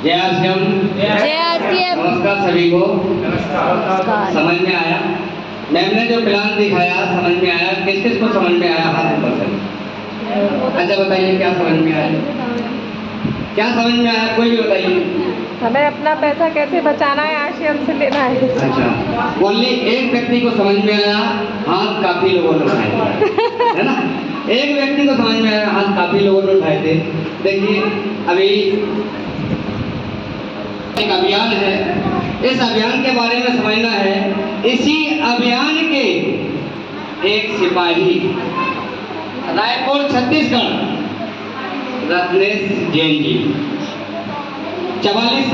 जय आश्रम। जय आश्रम। नमस्कार सभी को। नमस्कार। समझ में आया? मैम ने जो प्लान दिखाया समझ में आया? किस किस को समझ में आया? हाथ ऊपर करें। अच्छा बताइए क्या समझ में आया? क्या समझ में आया? कोई भी बताइए। हमें अपना पैसा कैसे बचाना है, आश्रम से लेना है। अच्छा, ओनली एक व्यक्ति को समझ में आया, हाथ काफी लोगों ने उठाए है ना? एक व्यक्ति को समझ में आया, हाथ काफी लोगों ने उठाए थे। देखिए अभी एक अभियान है, इस अभियान के बारे में समझना है। इसी अभियान के एक सिपाही रायपुर छत्तीसगढ़ रत्नेश जैन जी 44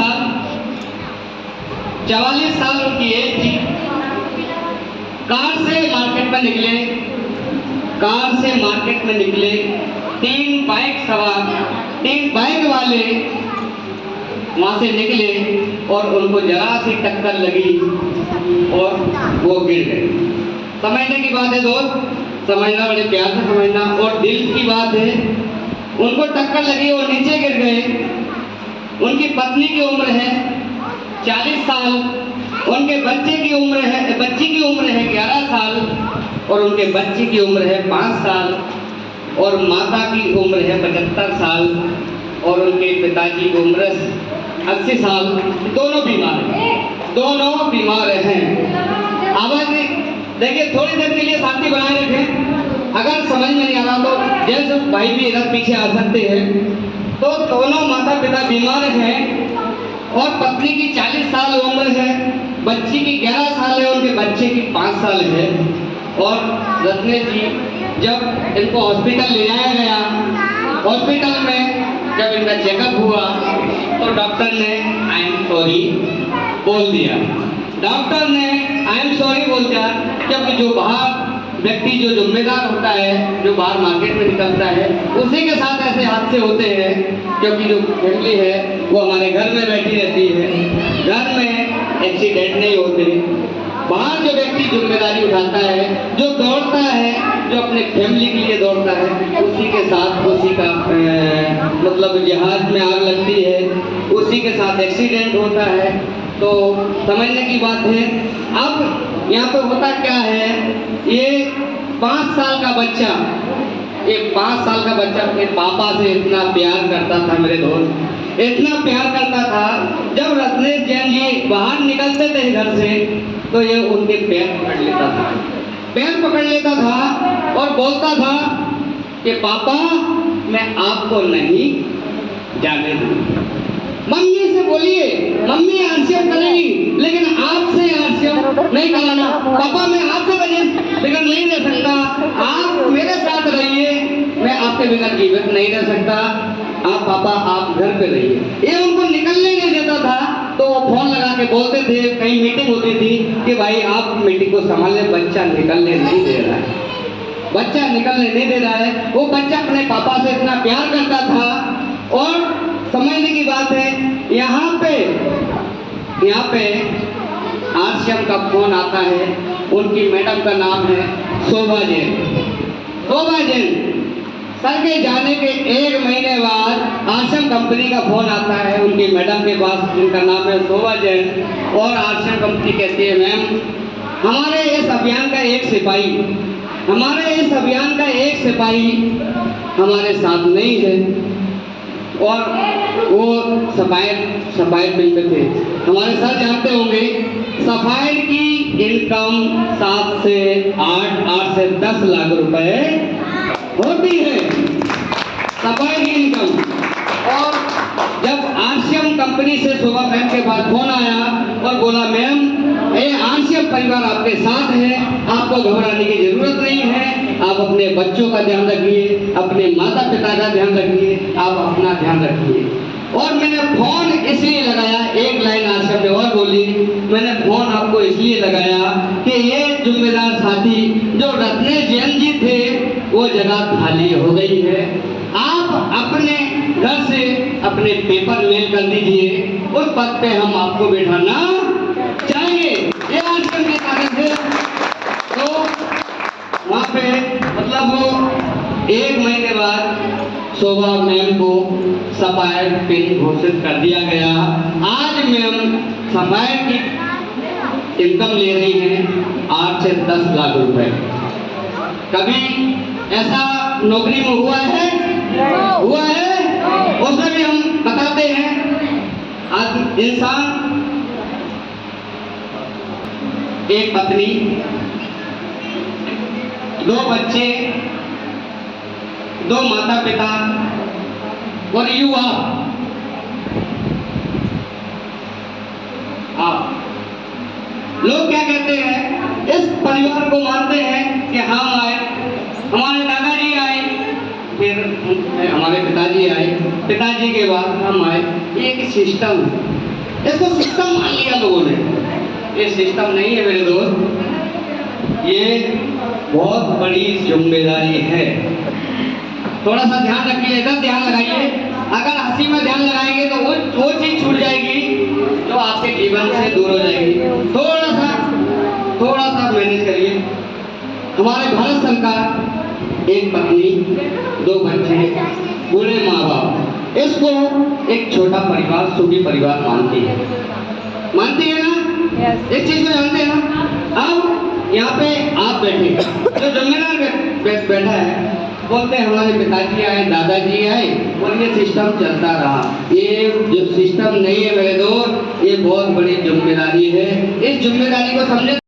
साल उनकी एज थी। कार से मार्केट में निकले 3 बाइक वाले वहां से निकले और उनको जरा सी टक्कर लगी और वो गिर गए। समझने की बात है दोस्त, समझना, बड़े प्यार से समझना और दिल की बात है। उनको टक्कर लगी और नीचे गिर गए। उनकी पत्नी की उम्र है 40 साल, उनके बच्ची की उम्र है 11 साल और उनके बच्ची की उम्र है 5 साल और माता की उम्र है 75 साल और उनके पिताजी की उम्र 80 साल। दोनों बीमार हैं। आवाज देखिए, थोड़ी देर के लिए शांति बनाए रखें। अगर समझ में नहीं आ रहा तो जैसे भाई भी इधर पीछे आ सकते हैं। तो दोनों माता पिता बीमार हैं और पत्नी की 40 साल उम्र है, बच्ची की 11 साल है, उनके बच्चे की 5 साल है। और रत्नेश जी जब इनको हॉस्पिटल ले जाया गया, हॉस्पिटल में जब इनका चेकअप हुआ तो डॉक्टर ने आई एम सॉरी बोल दिया। क्योंकि जो बाहर व्यक्ति जो जिम्मेदार होता है, जो बाहर मार्केट में निकलता है, उसी के साथ ऐसे हादसे होते हैं। क्योंकि जो फैमिली है वो हमारे घर में बैठी रहती है, घर में एक्सीडेंट नहीं होते। बाहर जो व्यक्ति जिम्मेदारी उठाता है, जो दौड़ता है, जो अपने फैमिली के लिए दौड़ता है, उसी के साथ उसी का मतलब जहाज में आग लगती है, उसी के साथ एक्सीडेंट होता है। तो समझने की बात है। अब यहाँ पे होता क्या है, ये 5 साल का बच्चा अपने पापा से इतना प्यार करता था मेरे दोस्त, इतना प्यार करता था। जब रत्नेश जैन जी बाहर निकलते थे घर से तो ये उनके पैर पकड़ लेता था और बोलता था कि पापा मैं आपको नहीं जाने दूंगा। मम्मी से बोलिए, मम्मी आरसीएम करेगी लेकिन आपसे आरसीएम नहीं कराना। पापा मैं आपसे बिना नहीं रह सकता, आप मेरे साथ रहिए, मैं आपके बिना जीवित नहीं रह सकता। आप पापा आप घर पे रहिए। ये उनको निकलने नहीं देता था। तो वो फोन लगा के बोलते थे, कहीं मीटिंग होती थी कि भाई आप मीटिंग को संभाले, बच्चा निकलने नहीं दे रहा है। वो बच्चा अपने पापा से इतना प्यार करता था। और समझने की बात है, यहाँ पे आरसीएम का फोन आता है। उनकी मैडम का नाम है शोभा जैन। सर के जाने के 1 महीने बाद आरसीएम कंपनी का फोन आता है उनकी मैडम के पास, जिनका नाम है शोभा जैन। और आरसीएम कंपनी कहती है मैम हमारे इस अभियान का एक सिपाही हमारे साथ नहीं है। और वो सफाई बिल पे थे। हमारे सर जानते होंगे सफाई की इनकम 7 से 8 से 10 लाख रुपए होती है, सफाई की इनकम। और जब आरसीएम कंपनी से शोभा मैम के पास फोन आया और बोला मैम ये आरसीएम परिवार आपके साथ है, आपको घबराने की जरूरत नहीं है, आप अपने बच्चों का ध्यान रखिए, अपने माता पिता का ध्यान रखिए, आप अपना ध्यान रखिए। और मैंने फोन इसलिए लगाया, एक लाइन आरसीएम ने और बोली, मैंने फोन आपको इसलिए लगाया कि ये जिम्मेदार साथी जो रत्नेश जैन जी थे वो जगह खाली हो गई है। आप अपने घर से अपने पेपर मेल कर दीजिए, उस पद पे हम आपको बैठाना चाहेंगे। ये आजकल के कागज है। तो वहाँ पे मतलब वो 1 महीने बाद शोभा मैम को सफायर पिन घोषित कर दिया गया। आज मैम सफायर की इनकम ले रही हैं 8 से 10 लाख रुपए। कभी ऐसा नौकरी में हुआ है? हुआ है? उसमें भी हम बताते हैं। आज इंसान एक पत्नी, 2 बच्चे, 2 माता पिता और युवा, लोग क्या कहते हैं, इस परिवार को मानते हैं कि हम आए, हमारे दादाजी आए, फिर हमारे पिताजी आए, पिताजी के बाद हम आए। ये एक सिस्टम, इसको सिस्टम मान लिया लोगों ने। ये सिस्टम नहीं है मेरे दोस्त, ये बहुत बड़ी जिम्मेदारी है। थोड़ा सा ध्यान रखिए, इधर ध्यान लगाइए। अगर हंसी में ध्यान लगाएंगे तो वो चीज छूट जाएगी जो आपके जीवन से दूर हो जाएगी। थोड़ा सा मैनेज करिए। हमारे भारत सरकार एक पत्नी, 2 बच्चे, बूढ़े माँ बाप, इसको एक छोटा परिवार, सुखी परिवार मानती है ना? इस चीज को जानते हैं ना? अब यहाँ पे आप बैठे, जो जिम्मेदार बैठा है, बोलते हैं हमारे पिताजी आए, दादाजी आए और ये सिस्टम चलता रहा। ये जो सिस्टम नहीं है मेरे दोस्त, ये बहुत बड़ी जिम्मेदारी है। इस जिम्मेदारी को समझे।